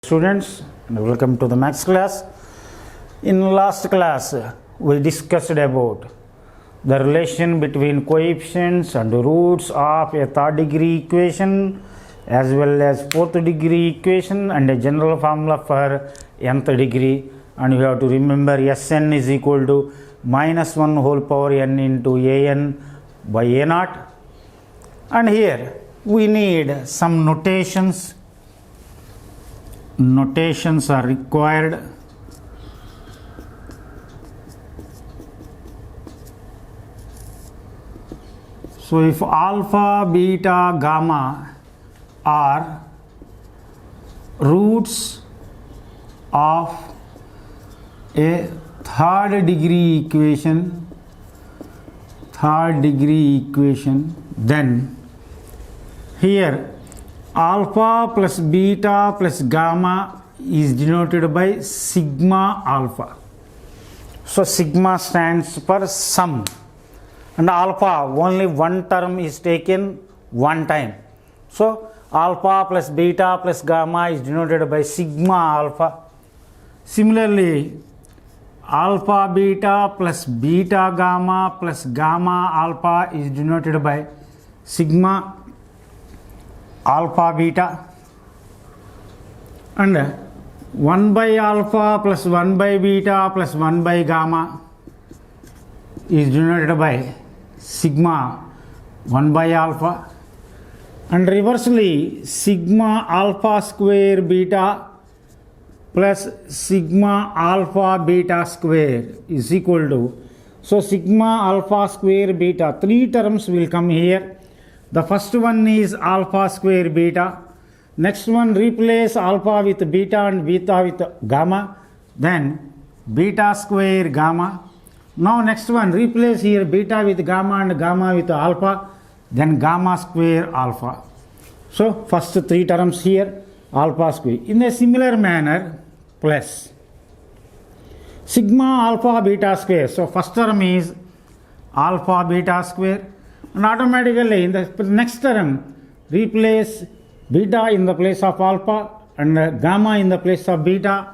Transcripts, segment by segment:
Students, welcome to the maths class. In last class, we discussed about the relation between coefficients and roots of a third degree equation as well as fourth degree equation and a general formula for nth degree, and you have to remember Sn is equal to minus 1 whole power n into an by a naught. And here we need some notations. Notations are required. So if alpha, beta, gamma are roots of a third degree equation, then here alpha plus beta plus gamma is denoted by sigma alpha. So sigma stands for sum, and alpha only one term is taken one time. So alpha plus beta plus gamma is denoted by sigma alpha. Similarly, alpha beta plus beta gamma plus gamma alpha is denoted by sigma alpha beta, and 1 by alpha plus 1 by beta plus 1 by gamma is denoted by sigma 1 by alpha, and reversely sigma alpha square beta plus sigma alpha beta square is equal to, so sigma alpha square beta, three terms will come here. The first one is alpha square beta. Next one, replace alpha with beta and beta with gamma. Then beta square gamma. Now next one, replace here beta with gamma and gamma with alpha. Then gamma square alpha. So first three terms here, alpha square. In a similar manner, plus sigma alpha beta square. So first term is alpha beta square. And automatically in the next term, replace beta in the place of alpha and gamma in the place of beta,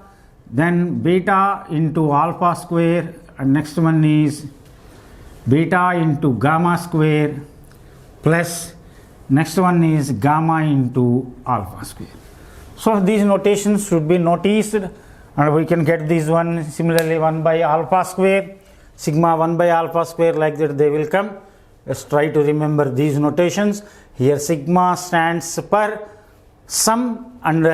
then beta into alpha square, and next one is beta into gamma square, plus next one is gamma into alpha square. So these notations should be noticed, and we can get this one. Similarly, 1 by alpha square, sigma 1 by alpha square, like that they will come. Let's try to remember these notations. Here sigma stands for sum, and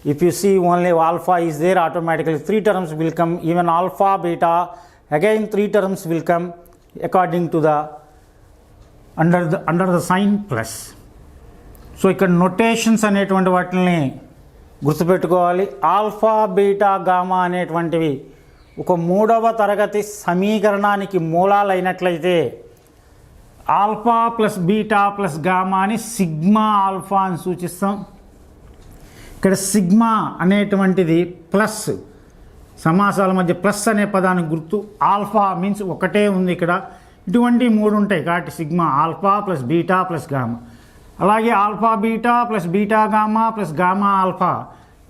if you see only alpha is there, automatically three terms will come. Even alpha, beta, again three terms will come according to the under the sign plus. So ఇక్కడ notations అనేటువంటి వాటిని గుర్తుపెట్టుకోవాలి. Alpha, beta, gamma అనేటువంటివి ఒక మూడవ తరగతి సమీకరణానికి మూలాలు అయినట్లయితే alpha plus beta plus gamma అని సిగ్మా ఆల్ఫా అని సూచిస్తాం. ఇక్కడ సిగ్మా అనేటువంటిది ప్లస్, సమాసాల మధ్య ప్లస్ అనే పదానికి గుర్తు. ఆల్ఫా మీన్స్ ఒకటే ఉంది ఇక్కడ, ఇటువంటి మూడు ఉంటాయి కాబట్టి sigma alpha plus beta plus gamma. అలాగే alpha beta plus beta gamma plus gamma alpha,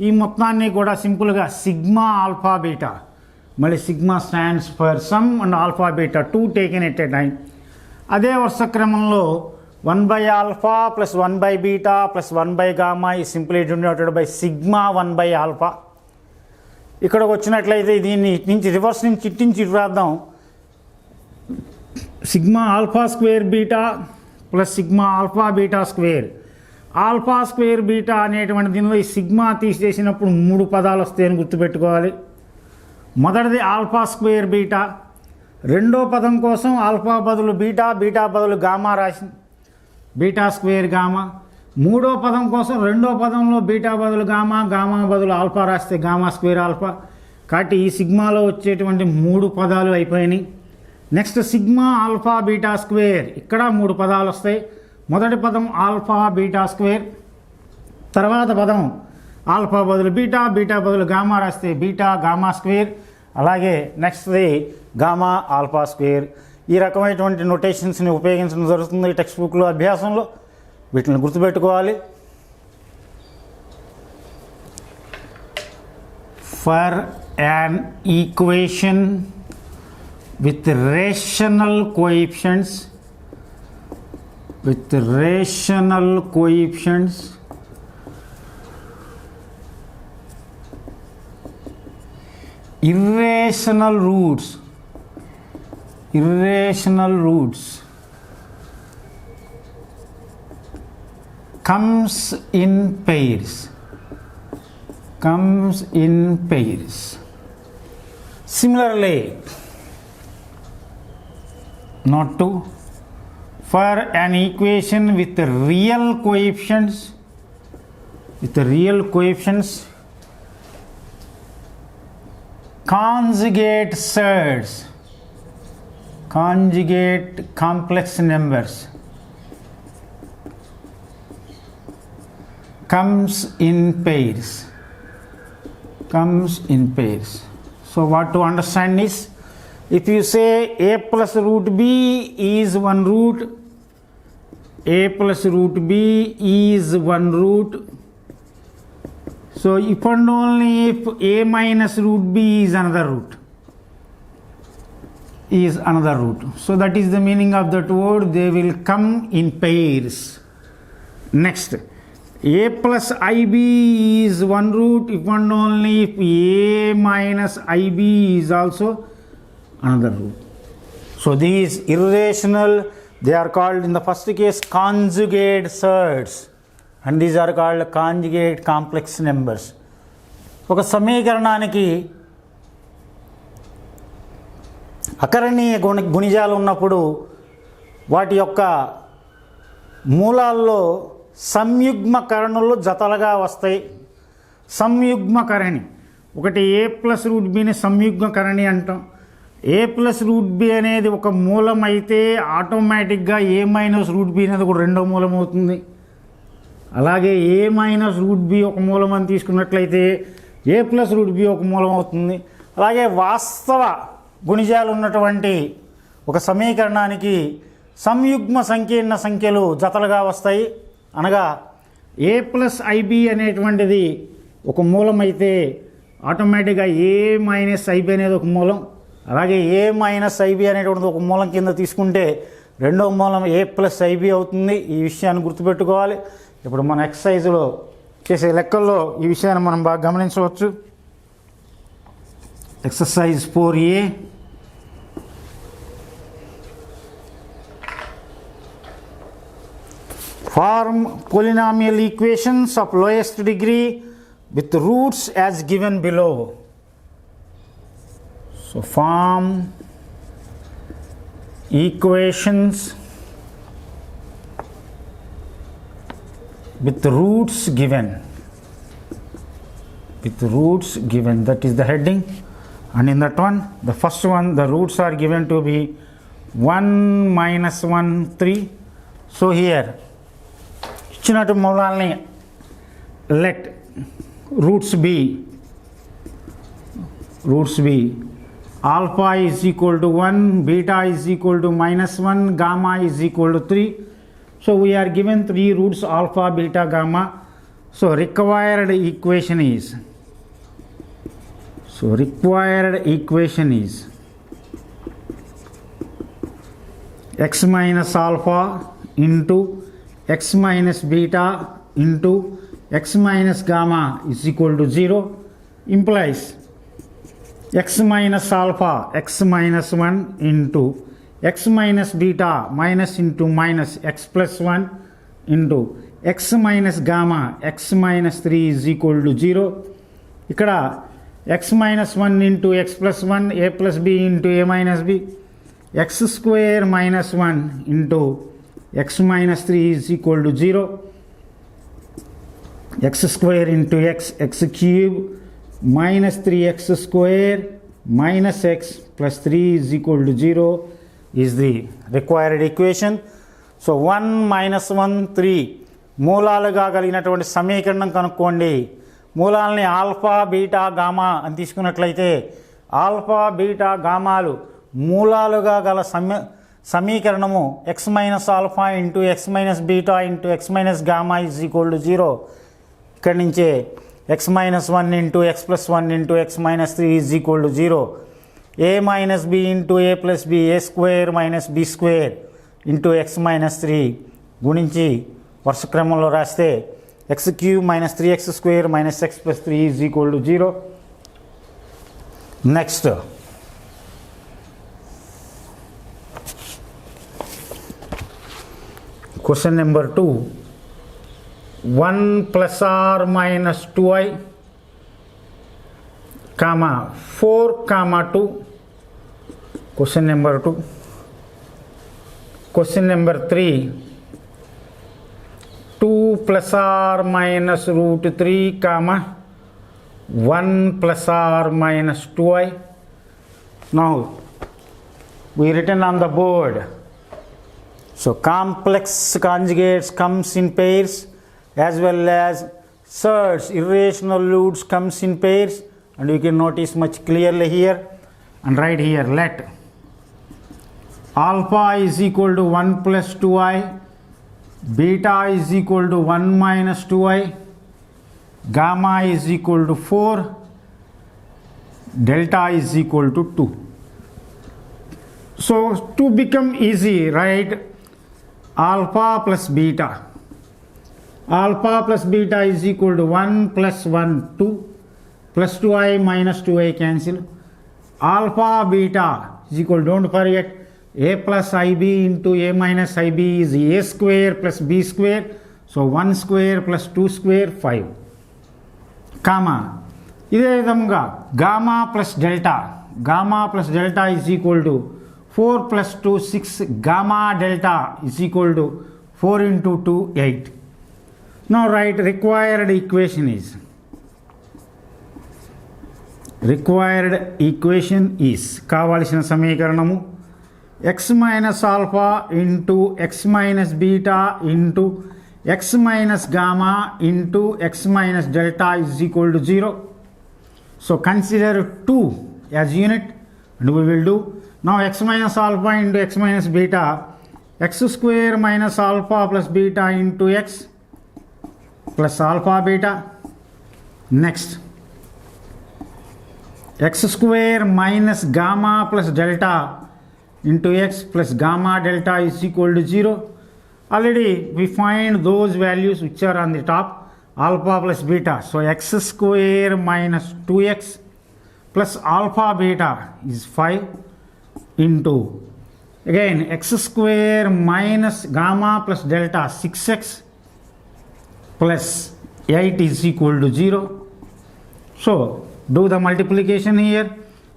ఈ మొత్తాన్ని కూడా సింపుల్గా సిగ్మా ఆల్ఫా బీటా. మళ్ళీ sigma stands for sum and alpha beta two taken at a time. అదే వరుస క్రమంలో 1 by alpha plus 1 by beta plus 1 by gamma is simply denoted by sigma 1 by alpha. ఇక్కడికి వచ్చినట్లయితే దీన్ని నుంచి రివర్స్ నుంచి ఇట్టించి రాద్దాం. Sigma alpha square beta plus sigma alpha beta square. Alpha square beta అనేటువంటి దీనిలో ఈ సిగ్మా తీసేసినప్పుడు మూడు పదాలు వస్తాయని గుర్తుపెట్టుకోవాలి. మొదటిది ఆల్ఫా స్క్వేర్ బీటా, రెండో పదం కోసం ఆల్ఫా బదులు బీటా, బీటా బదులు గామా రాసింది, బీటా స్క్వేర్ గామా. మూడో పదం కోసం రెండో పదంలో బీటా బదులు గామా, గామా బదులు ఆల్ఫా రాస్తే గామా స్క్వేర్ ఆల్ఫా. కాబట్టి ఈ సిగ్మాలో వచ్చేటువంటి మూడు పదాలు అయిపోయినాయి. Next sigma alpha beta square, ఇక్కడ మూడు పదాలు వస్తాయి. మొదటి పదం ఆల్ఫా బీటా స్క్వేర్, తర్వాత పదం ఆల్ఫా బదులు బీటా, బీటా బదులు గామా రాస్తే బీటా గామా స్క్వేర్. అలాగే నెక్స్ట్ది గామా ఆల్ఫా స్క్వేర్. ఈ రకమైనటువంటి నోటేషన్స్ని ఉపయోగించడం జరుగుతుంది ఈ టెక్స్ట్ బుక్లో అభ్యాసంలో. వీటిని గుర్తుపెట్టుకోవాలి. for an equation with rational coefficients irrational roots comes in pairs. Similarly, note 2, for an equation with real coefficients, conjugate complex numbers comes in pairs. So what to understand is, if you say a plus root b is one root, so if and only if a minus root b is another root. So that is the meaning of that word. They will come in pairs. Next, a plus ib is one root if and only if a minus ib is also another root. So these irrational, they are called in the first case conjugate surds, and these are called conjugate complex numbers. ఒక సమీకరణానికి అకరణీయ గుణిజాలు ఉన్నప్పుడు వాటి యొక్క మూలాల్లో సంయుగ్మకరణులు జతలుగా వస్తాయి. సంయుగ్మకరణి ఒకటి ఏ plus root బిని సంయుగ్మకరణి అంటాం. ఏ plus root B అనేది ఒక మూలం అయితే ఆటోమేటిక్గా ఏ మైనస్ రూట్ బి అనేది కూడా రెండో మూలం అవుతుంది. అలాగే ఏ మైనస్ రూట్ బి ఒక మూలం అని తీసుకున్నట్లయితే ఏ ప్లస్ రూట్ బి ఒక మూలం అవుతుంది. అలాగే వాస్తవ గుణిజాలు ఉన్నటువంటి ఒక సమీకరణానికి సంయుగ్మ సంకీర్ణ సంఖ్యలు జతలుగా వస్తాయి. అనగా ఏ ప్లస్ ఐబి అనేటువంటిది ఒక మూలం అయితే ఆటోమేటిక్గా ఏ మైనస్ ఐబి అనేది ఒక మూలం. అలాగే ఏ మైనస్ ఐబి అనేటువంటిది ఒక మూలం కింద తీసుకుంటే రెండో మూలం ఏ ప్లస్ ఐబి అవుతుంది. ఈ విషయాన్ని గుర్తుపెట్టుకోవాలి. ఇప్పుడు మన ఎక్సర్సైజ్లో చేసే లెక్కల్లో ఈ విషయాన్ని మనం బాగా గమనించవచ్చు. Exercise 4A, form polynomial equations of lowest degree with roots as given below. So form equations with roots given, that is the heading. And in that one, the first one, the roots are given to be 1, -1, 3. So here ఇచ్చినట్టు మూలాల్ని let roots be alpha is equal to 1, beta is equal to -1, gamma is equal to 3. So we are given 3 roots, alpha, beta, gamma. So required equation is x minus alpha into x minus beta into x minus gamma is equal to 0, implies x minus alpha, x minus 1 into x minus beta, minus into minus x plus 1 into x minus gamma, x minus 3 is equal to 0. ఇక్కడ x minus 1 into x plus 1, a plus b into a minus b, x square minus 1 into x minus 3 is equal to 0. X square into x cube minus 3x square minus x plus 3 is equal to 0 is the required equation. So 1, -1, 3 మూలాలుగా కలిగినటువంటి సమీకరణం కనుక్కోండి. మూలాలని alpha, beta, gamma అని తీసుకున్నట్లయితే alpha, beta, గామాలు మూలాలుగా గల సమీకరణము x minus alpha into x minus beta into x minus gamma is equal to 0. ఇక్కడి నుంచే x minus 1 into x plus 1 into x minus 3 is equal to 0. A minus b into a plus b, a square minus b square into x minus 3 గుణించి వరుస క్రమంలో రాస్తే x cube minus 3x square minus x plus 3 is equal to 0. Next, question number 2, 1 plus or minus 2i comma 4 comma 2. Question number 2. Question number 3, 2 plus or minus root 3 comma 1 plus or minus 2i. Now we written on the board. So complex conjugates comes in pairs as well as surds, irrational roots comes in pairs, and you can notice much clearly here and right here. Let alpha is equal to 1 plus 2i, beta is equal to 1 minus 2i, gamma is equal to 4, delta is equal to 2. So to become easy, write alpha plus beta. Alpha plus beta is equal to 1 plus 1 2 plus 2i minus 2i cancel. Alpha beta is equal, don't forget, a plus ib into a minus ib is a square plus b square. So 1 square plus 2 square 5. Comma. ఇదే విధంగా gamma plus delta. Gamma plus delta is equal to 4 plus 2 6. Gamma delta is equal to 4 into 2 8. Now write required equation is కావాల్సిన సమీకరణము x minus alpha into x minus beta into x minus gamma into x minus delta is equal to 0. So consider 2 as unit, and we will do now x minus alpha into x minus beta, x square minus alpha plus beta into x plus alpha beta. Next, x square minus gamma plus delta into x plus gamma delta is equal to 0. Already we find those values which are on the top, alpha plus beta. So x square minus 2x plus alpha beta is 5 into, again, x square minus gamma plus delta 6x plus 8 is equal to 0. So do the multiplication here.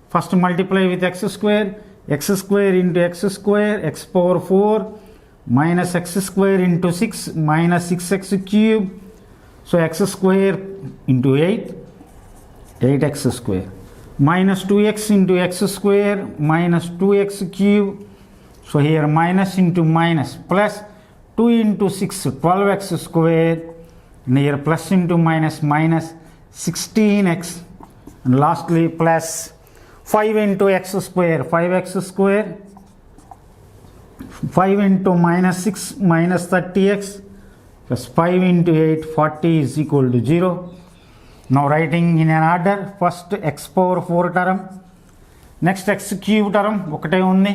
First multiply with x square into x square, x power 4 minus x square into 6 minus 6x cube. So x square into 8, 8x square, minus 2x into x square minus 2x cube. So here minus into minus, plus 2 into 6 12x square, and here plus into minus minus 16x, and lastly plus 5 into x square, 5x square, 5 into minus 6 minus 30x plus 5 into 8 40 is equal to 0. Now writing in an order, first x power 4 term, next x cube term ఒకటే ఉంది,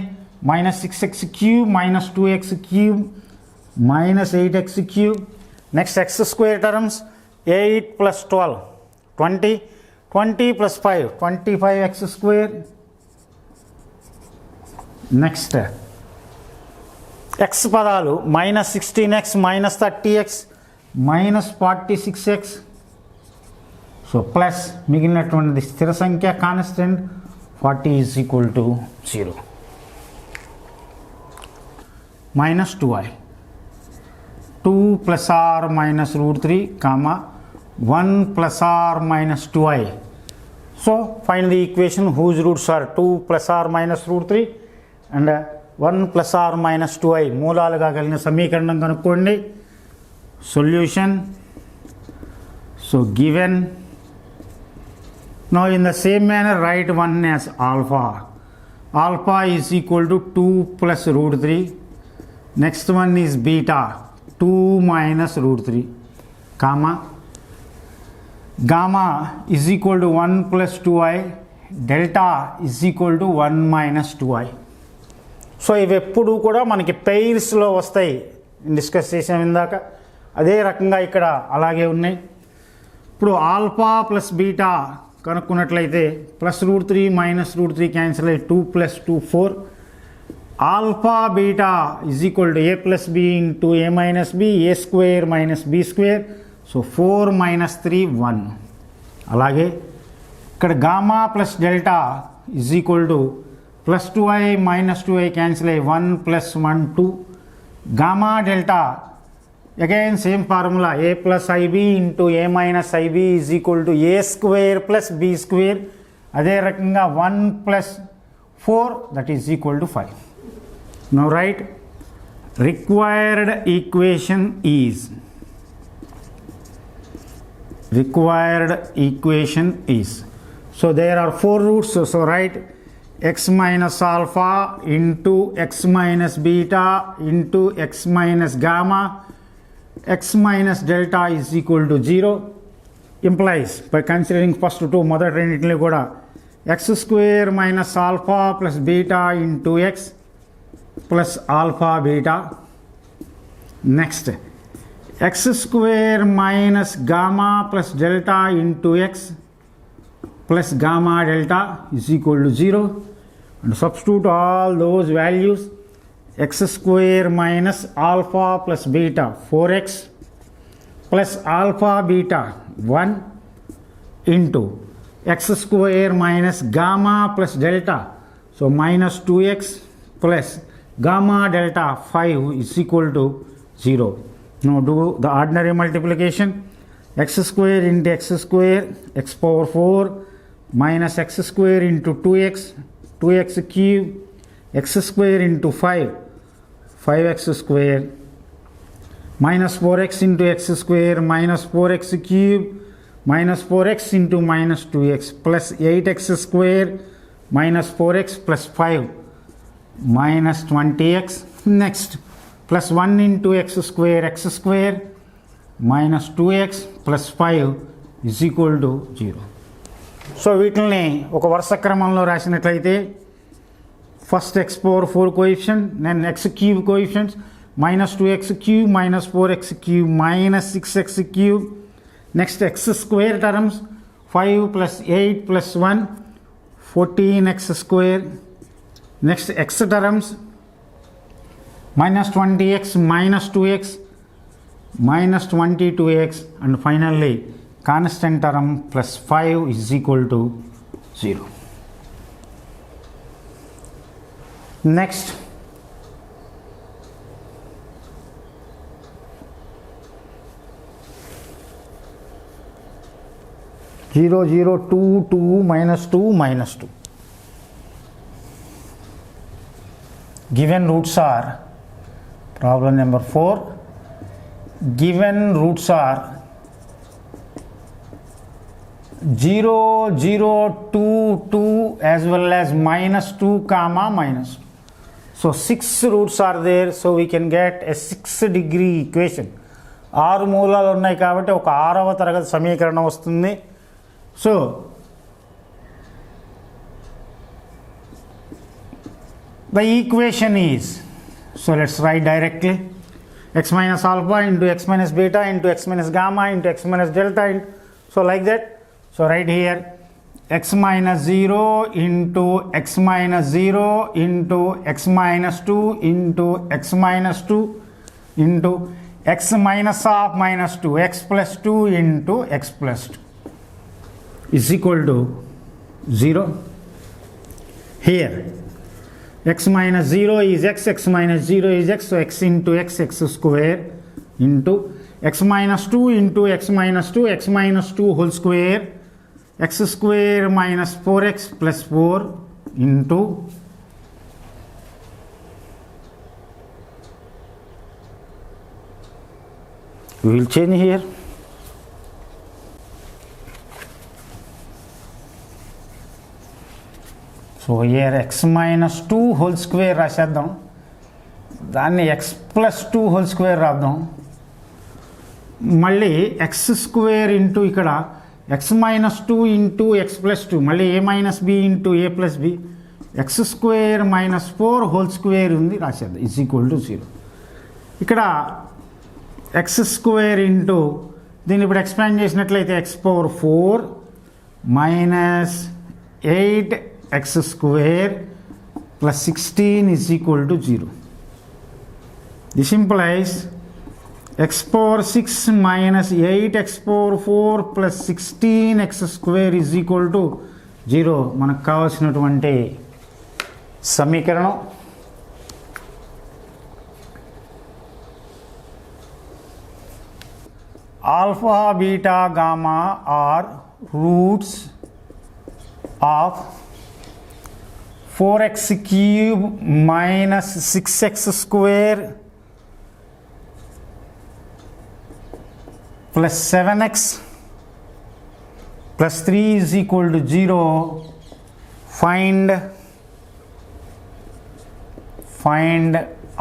minus 6x cube minus 2x cube minus 8x cube. Next x square terms, 8 plus 12 20, 20 plus 5 25x square. Next x పదాలు minus 16x minus 30x minus 46x. So plus మిగిలినటువంటి స్థిర సంఖ్య constant 40 is equal to 0. Minus 2i, 2 plus r minus root 3 comma 1 plus r minus 2i. So find the equation whose roots are 2 plus r minus root 3 and 1 plus r minus 2i. మూలాలుగా కలిగిన సమీకరణం కనుక్కోండి. Solution. So given, now in the same manner write 1 as alpha. Alpha is equal to 2 plus root 3. Next one is beta, 2 minus root 3 comma gamma is equal to 1 plus 2i, delta is equal to 1 minus 2i. So ఇవి ఎప్పుడు కూడా మనకి పెయిర్స్లో వస్తాయి, discuss చేసాం ఇందాక. అదే రకంగా ఇక్కడ అలాగే ఉన్నాయి. ఇప్పుడు ఆల్ఫా ప్లస్ బీటా కనుక్కున్నట్లయితే +√3 -√3 క్యాన్సిల్ అయ్యి 2 + 2 4. Alpha beta is equal to a plus b into a minus b, a² minus b². So 4 - 3 1. అలాగే ఇక్కడ gamma plus delta is equal to +2i -2i cancel అయ్యి 1 + 1 2. Gamma delta again same formula, a plus ib into a minus ib is equal to a² plus b². అదే రకంగా 1 + 4 that is equal to 5. Now write required equation is. So there are 4 roots, so write x minus alpha into x minus beta into x minus gamma, x minus delta is equal to 0. Implies, by considering first two మొదటి రెండింటిని కూడా, x² minus alpha plus beta into x plus alpha beta. Next, x² minus gamma plus delta into x plus gamma delta is equal to 0. And substitute all those values. x² minus alpha plus beta 4x plus alpha beta 1 into x² minus gamma plus delta, so minus 2x plus gamma delta 5 is equal to 0. Now do the ordinary multiplication. x² into x² x power 4 minus x² into 2x 2x cube, x² into 5 5x² minus 4x into x² minus 4x cube minus 4x into minus 2x plus 8x² minus 4x plus 5 minus 20x. Next, plus 1 into x² minus 2x plus 5 is equal to 0. So వీటిని ఒక వరుస క్రమంలో రాసినట్లయితే first x power 4 coefficient, then x cube coefficients, minus 2x cube minus 4x cube minus 6x cube. Next x² terms, 5 plus 8 plus 1 14x². Next x terms, minus 20x minus 2x minus 22x, and finally constant term plus 5 is equal to 0. Next, zero zero 2 2 minus 2 minus 2. Given roots are, problem number 4, given roots are 0 0 2 2 as well as -2 comma -2. So 6 roots are there, so we can get a 6-degree equation. 6 మూలాలు ఉన్నాయి కాబట్టి ఒక 6వ తరగతి సమీకరణం వస్తుంది. So the equation is, so let's write directly, x minus alpha into x minus beta into x minus gamma into x minus delta into, so like that. So right here, x minus 0 into x minus 0 into x minus 2 into x minus 2 into x minus of minus 2, x plus 2 into x plus 2 is equal to 0. Here x minus 0 is x, x minus 0 is x, so x into x, x² into x minus 2 into x minus 2, x minus 2 whole square, x² minus 4x plus 4 into we will change here. So here x minus 2 whole square రాసేద్దాం, దాన్ని x plus 2 whole square రాద్దాం. మళ్ళీ x² into ఇక్కడ x minus 2 into x plus 2 మళ్ళీ a minus b into a plus b x square minus 4 whole square ఉంది రాసేద్దాం is equal to 0. ఇక్కడ x square into దీన్ని ఇప్పుడు expand చేసినట్లయితే x power 4 minus 8x square plus 16 is equal to 0. This implies x power 6 minus 8x power 4 plus 16x square is equal to 0. మనకు కావాల్సినటువంటి సమీకరణం. Alpha beta gamma are roots of 4x cube minus 6x square plus 7x plus 3 is equal to 0. Find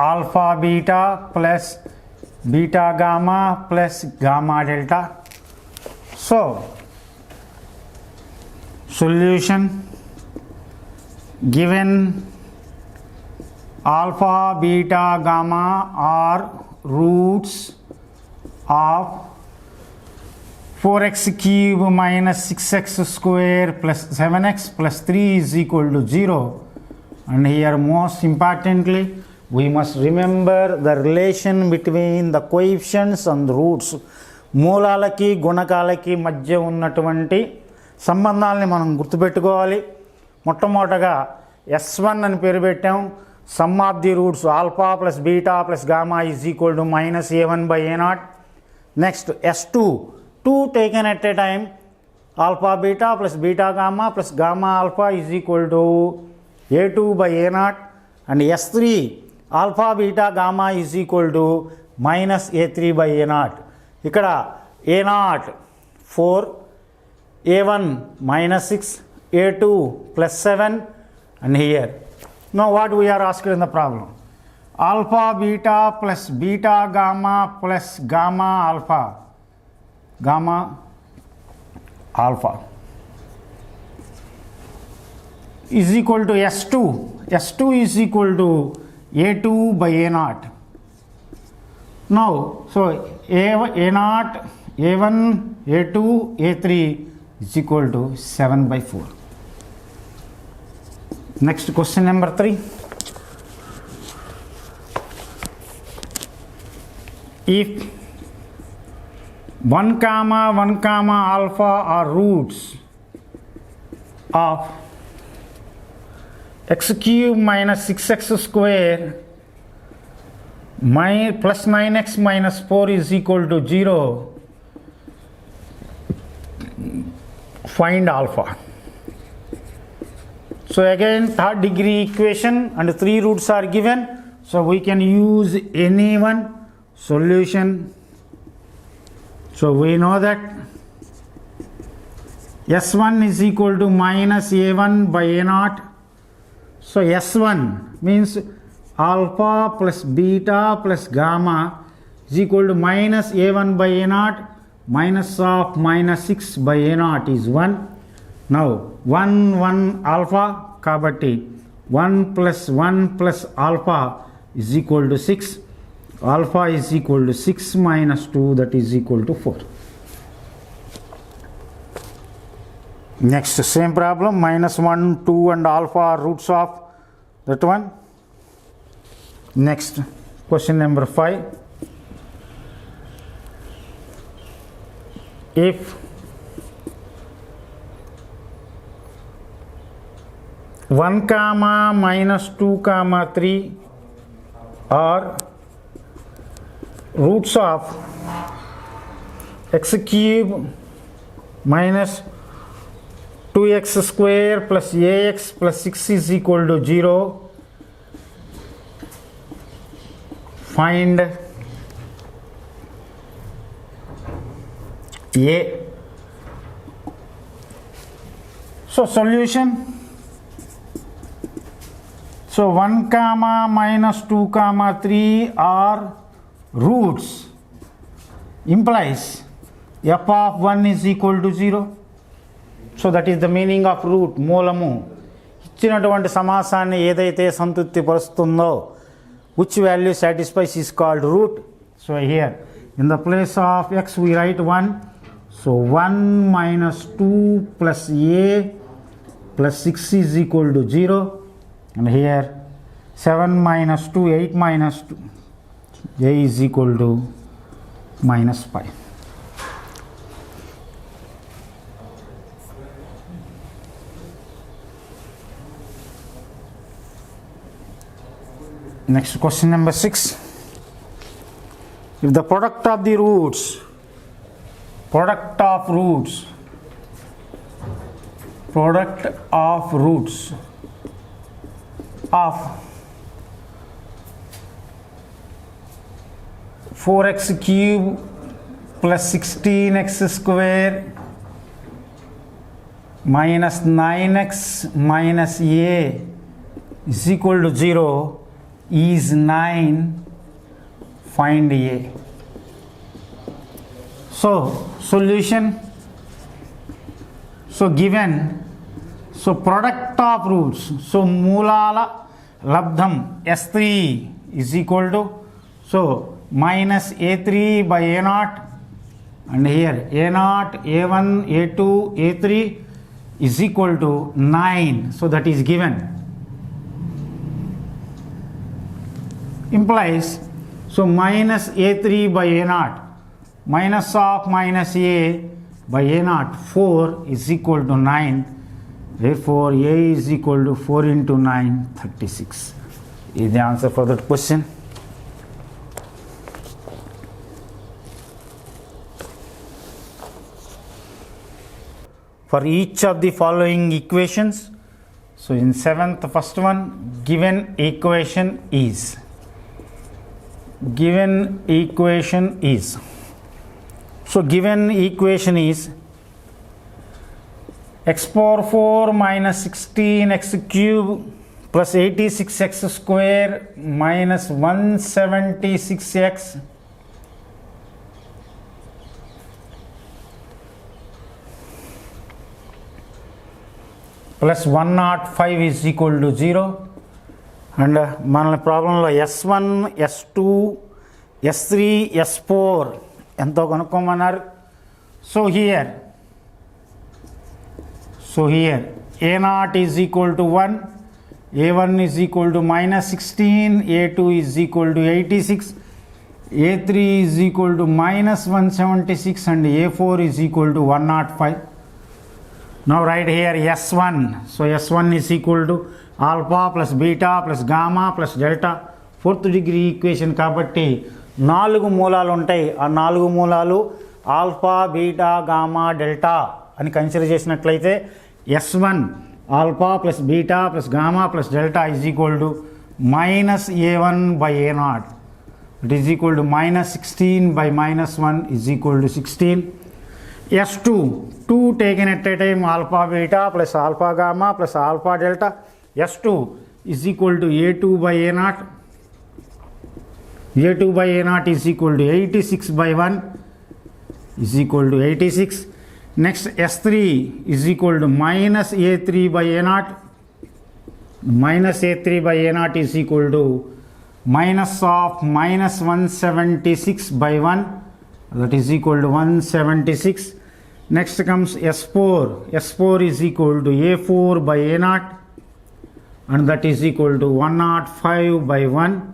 alpha beta plus beta gamma plus gamma delta. So solution: given alpha beta gamma are roots of 4x cube minus 6x square plus 7x plus 3 is equal to 0. And here most importantly we must remember the relation between the coefficients and roots. మూలాలకి గుణకాలకి మధ్య ఉన్నటువంటి సంబంధాలని మనం గుర్తుపెట్టుకోవాలి. మొట్టమొదటగా S1 అని పేరు పెట్టాం. Some of the roots alpha plus beta plus gamma is equal to minus a1 by a0. Next S2 2 taken at a time, alpha beta plus beta gamma plus gamma alpha is equal to a2 by a0. And S3 alpha beta gamma is equal to minus a3 by a0. ఇక్కడ a0 4, a1 minus 6, a2 plus 7, and here now what we are asked in the problem: alpha beta plus beta gamma plus gamma alpha is equal to S2. S2 is equal to a2 by a0. Now so a0, a1, a2, a3 is equal to 7 by 4. Next question number 3. If 1 comma alpha are roots of x cube minus 6x square plus 9x minus 4 is equal to 0, find alpha. So again third degree equation and 3 roots are given, so we can use any one. Solution: so we know that S1 is equal to minus a1 by a0. So S1 means alpha plus beta plus gamma is equal to minus a1 by a0 minus of minus 6 by a0 is 1. Now 1 alpha kabatti 1 plus alpha is equal to 6. Alpha is equal to 6 minus 2, that is equal to 4. Next same problem, minus 1, 2 and alpha are roots of that one. Next question number 5. If one comma minus 2 comma 3 are roots of x cube minus 2x square plus ax plus 6 is equal to 0, find a. So solution: so 1 comma minus 2 comma 3 are roots, implies f of 1 is equal to 0. So that is the meaning of root. మూలము ఇచ్చినటువంటి సమాసాన్ని ఏదైతే సంతృప్తి పరుస్తుందో, which value satisfies is called root. So here in the place of x we write 1. So 1 minus 2 plus a plus 6 is equal to 0. And here 7 minus 2, 8 minus 2, a is equal to minus 5. Next question number 6. If the product of the roots of 4x cube plus 16x square minus 9x minus a is equal to 0 is 9, find a. So solution, so given, so product of roots, so మూలాల లబ్ధం s3 is equal to, so minus a3 by a0, and here a0, a1, a2, a3 is equal to 9. So that is given. Implies, so minus a3 by a0, minus of minus a by a0, 4 is equal to 9. Therefore a is equal to 4 into 9, 36 is the answer for that question. For each of the following equations, so in 7th, first one, given equation is so given equation is x power 4 minus 16x cube plus 86x square minus 176x plus 105 is equal to 0. And మన ప్రాబ్లంలో s1, s2, s3, s4 ఎంతో కనుక్కోమన్నారు. So here a0 is equal to 1, a1 is equal to minus 16, a2 is equal to 86, a3 is equal to minus 176, and a4 is equal to 105. Now write here s1. So s1 is equal to alpha plus beta plus gamma plus delta. 4th degree equation కాబట్టి 4 మూలాలు ఉంటాయి. ఆ 4 మూలాలు alpha, beta, gamma, delta అని consider చేసినట్లయితే s1 alpha plus beta plus gamma plus delta is equal to minus a1 by a0. It is equal to minus 16 by minus 1 is equal to 16. s2, 2 taken at a time, alpha beta plus alpha gamma plus alpha delta. s2 is equal to a2 by a0. a2 by a0 is equal to 86 by 1 is equal to 86. Next s3 is equal to minus a3 by a0. Minus a3 by a0 is equal to minus of minus 176 by 1, that is equal to 176. Next comes s4. s4 is equal to a4 by a0, and that is equal to 105 by 1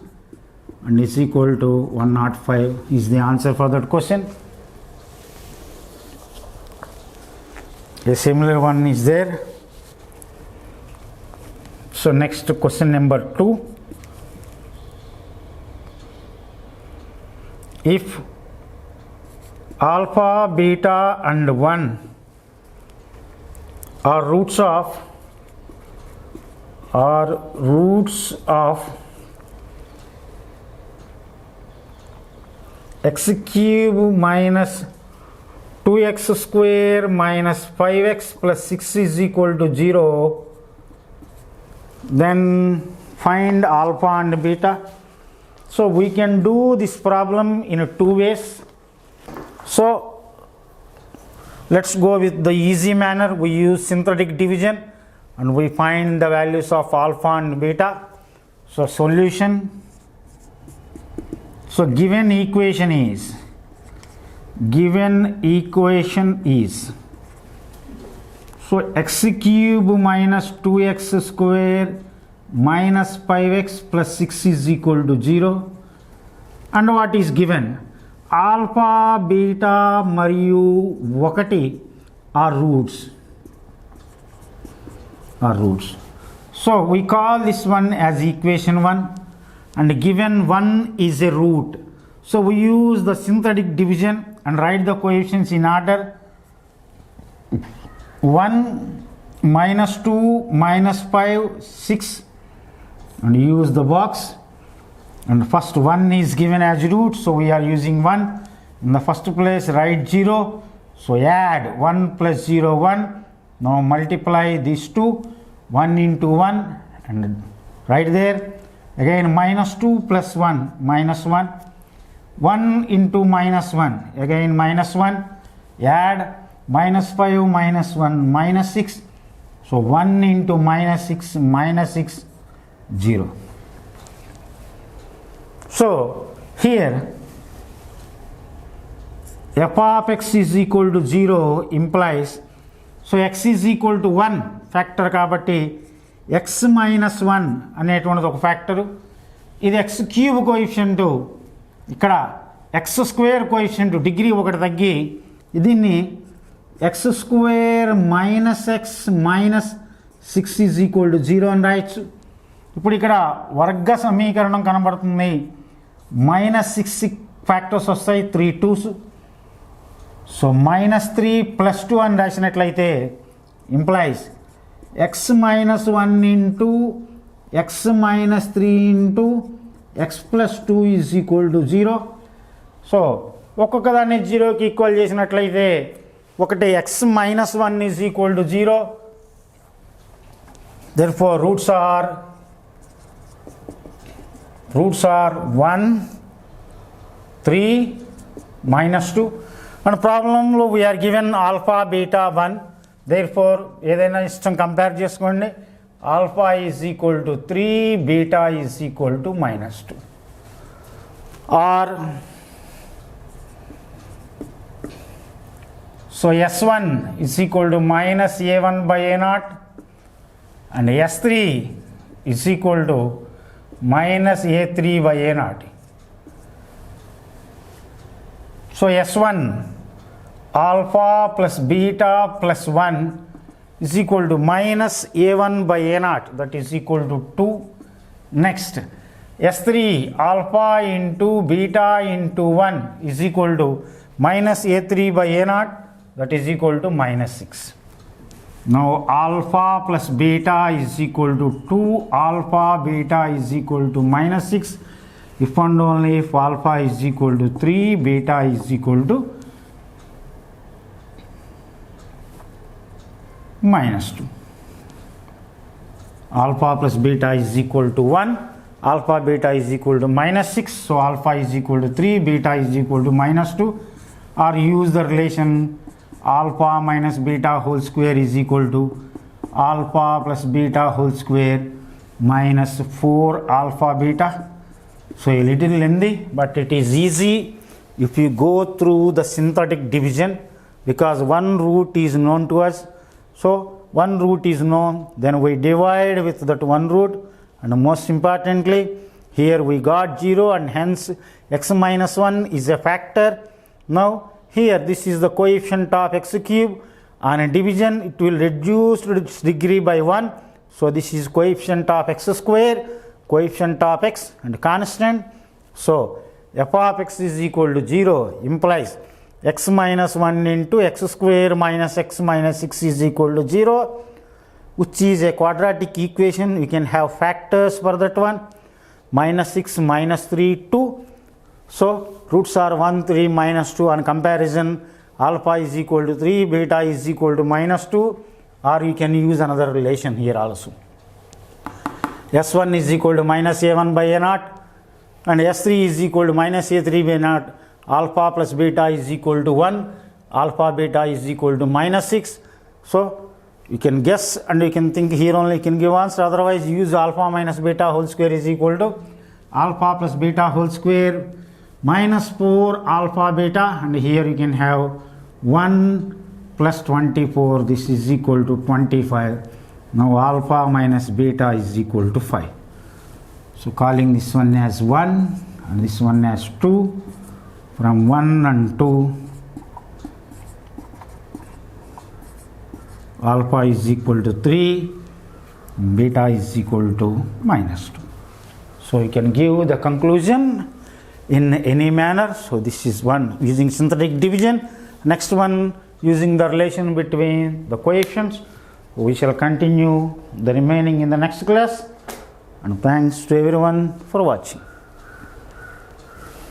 and is equal to 105 is the answer for that question. A similar one is there. So next question number 2. If alpha, beta and 1 are roots of x cube minus 2x square minus 5x plus 6 is equal to 0, then find alpha and beta. So we can do this problem in 2 ways. So Let's go with the easy manner. We use synthetic division and we find the values of alpha and beta. So solution. So given equation is so x cube minus 2x square minus 5x plus 6 is equal to 0. And what is given? Alpha, beta మరియు 1 are roots. So we call this one as equation 1, and given 1 is a root. So we use the synthetic division and write the coefficients in order. 1 minus 2 minus 5 6, and use the box. And first 1 is given as root, so we are using 1. In the first place write 0, so add 1 plus 0 1. Now multiply these two, 1 into 1, and right there again minus 2 plus 1 minus 1, 1 into minus 1 again minus 1, add minus 5 minus 1 minus 6, so 1 into minus 6 0. So here f of x is equal to 0 implies, so x is equal to 1 factor కాబట్టి x minus 1 అనేటువంటిది ఒక factor. ఇది x cube coefficient, ఇక్కడ x square coefficient degree ఒకటి తగ్గి దీన్ని x square minus X minus 6 is equal to 0 అని రాయొచ్చు. ఇప్పుడు ఇక్కడ వర్గ సమీకరణం కనబడుతుంది. మైనస్ 6 ఫ్యాక్టర్స్ వస్తాయి, 3 2s. సో మైనస్ 3 ప్లస్ 2 అని రాసినట్లయితే implies x minus 1 into x minus 3 into x plus 2 is equal to 0. So ఒక్కొక్క దాన్ని 0కి ఈక్వల్ చేసినట్లయితే ఒకటి x minus 1 is equal to 0. Therefore roots are 1 3 minus 2. And problem lo we are given alpha beta 1. Therefore ఏదైనా ఇష్టం compare చేసుకోండి. Alpha is equal to 3, beta is equal to minus 2. Or so S1 is equal to minus A1 by A0, and S3 is equal to minus A3 by A0. So S1 alpha plus beta plus 1 is equal to minus A1 by A0, that is equal to 2. Next S3 alpha into beta into 1 is equal to minus A3 by A0, that is equal to minus 6. Now alpha plus beta is equal to 2, alpha beta is equal to minus 6, if and only if alpha is equal to 3, beta is equal to minus 2. Alpha plus beta is equal to 1, alpha beta is equal to minus 6, so alpha is equal to 3, beta is equal to minus 2. Or use the relation alpha minus beta whole square is equal to alpha plus beta whole square minus 4 alpha beta. So a little lengthy, but it is easy if you go through the synthetic division, because one root is known to us. So one root is known, then we divide with that one root, and most importantly here we got 0, and hence x minus 1 is a factor. Now here this is the coefficient of x cube. On a division it will reduce its degree by 1. So this is coefficient of x square, coefficient of x and constant. So f of x is equal to 0 implies x minus 1 into x square minus x minus 6 is equal to 0, which is a quadratic equation. We can have factors for that one. Minus 6 minus 3 2. So roots are 1 3 minus 2. On comparison alpha is equal to 3, beta is equal to minus 2, or you can use another relation here also. S1 is equal to minus A1 by A0, and S3 is equal to minus A3 by A0. Alpha plus beta is equal to 1, alpha beta is equal to minus 6. So you can guess and you can think here only you can give answer, otherwise use alpha minus beta whole square is equal to alpha plus beta whole square minus 4 alpha beta, and here you can have 1 plus 24, this is equal to 25. Now alpha minus beta is equal to 5. So calling this one as 1 and this one as 2. From 1 and 2, alpha is equal to 3, beta is equal to minus 2. So you can give the conclusion in any manner. So this is one using synthetic division. Next one using the relation between the coefficients. We shall continue the remaining in the next class, and thanks to everyone for watching.